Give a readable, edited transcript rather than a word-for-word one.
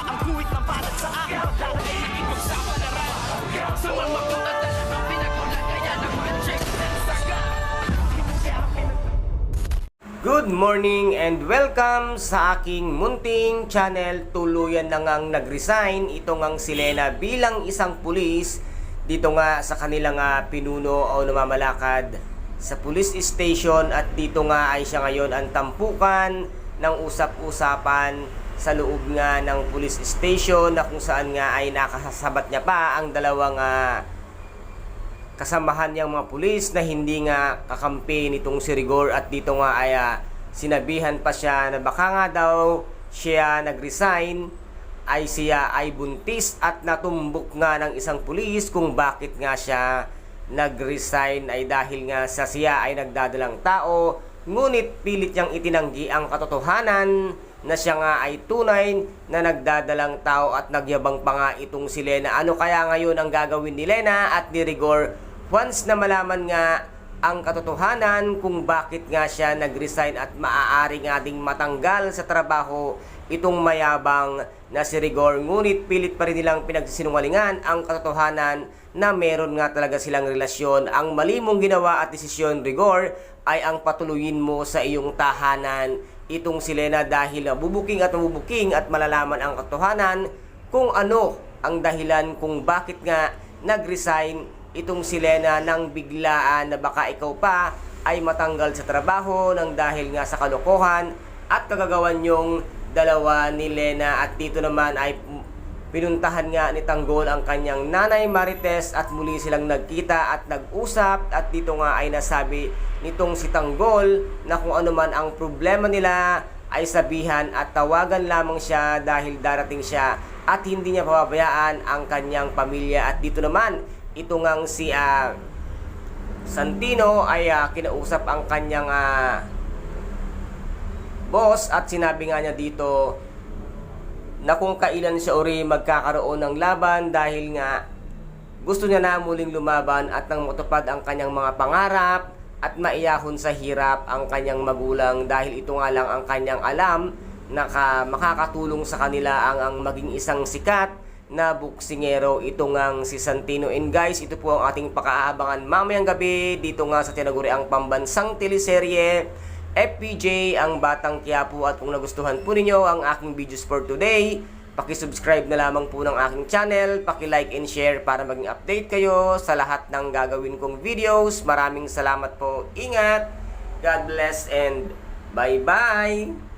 ang kuwit ng balat sa akin. Lalagay ang ipagsapalaran sa mga at talagang pinagulan. Kaya naman check ng saga. Good morning and welcome sa aking munting channel. Tuluyan na ngang nag-resign itong ang si Lena bilang isang pulis dito nga sa kanilang pinuno o namamalakad sa police station, at dito nga ay siya ngayon ang tampukan ng usap-usapan sa loob nga ng police station, na kung saan nga ay nakasasabat niya pa ang dalawang kasamahan niyang mga pulis na hindi nga kakampi nitong si Rigor. At dito nga ay sinabihan pa siya na baka nga daw siya nag-resign ay siya ay buntis, at natumbok nga ng isang pulis kung bakit nga siya nag-resign ay dahil nga sa siya ay nagdadalang tao, ngunit pilit niyang itinanggi ang katotohanan na siya nga ay tunay na nagdadalang tao, at nagyabang pa nga itong si Lena. Ano kaya ngayon ang gagawin ni Lena at ni Rigor once na malaman nga ang katotohanan kung bakit nga siya nag-resign, at maaari nga ding matanggal sa trabaho itong mayabang na si Rigor? Ngunit pilit pa rin nilang pinagsisinungalingan ang katotohanan na meron nga talaga silang relasyon. Ang mali mong ginawa at desisyon, Rigor, ay ang patuluyin mo sa iyong tahanan itong si Lena, dahil bubuking at malalaman ang katotohanan kung ano ang dahilan kung bakit nga nag-resign itong si Lena nang biglaan na baka ikaw pa ay matanggal sa trabaho nang dahil nga sa kalokohan at kagagawan yung dalawa ni Lena. At dito naman ay pinuntahan nga ni Tanggol ang kanyang nanay Marites, at muli silang nagkita at nag-usap. At dito nga ay nasabi nitong si Tanggol na kung ano man ang problema nila ay sabihan at tawagan lamang siya dahil darating siya at hindi niya pababayaan ang kanyang pamilya. At dito naman ito ngang si Santino ay kinausap ang kanyang boss, at sinabi nga niya dito na kung kailan siya uri magkakaroon ng laban, dahil nga gusto niya na muling lumaban at nang matupad ang kanyang mga pangarap at maiyahon sa hirap ang kanyang magulang, dahil ito nga lang ang kanyang alam na makakatulong sa kanila ang maging isang sikat na buksingero, ito ngang si Santino. And guys, ito po ang ating pakaabangan mamayang gabi dito nga sa tinaguriang pambansang teleserye FPJ, ang Batang Quiapo. At kung nagustuhan po ninyo ang aking videos for today, paki-subscribe na lamang po ng aking channel, paki-like and share para maging update kayo sa lahat ng gagawin kong videos. Maraming salamat po. Ingat, God bless, and bye-bye!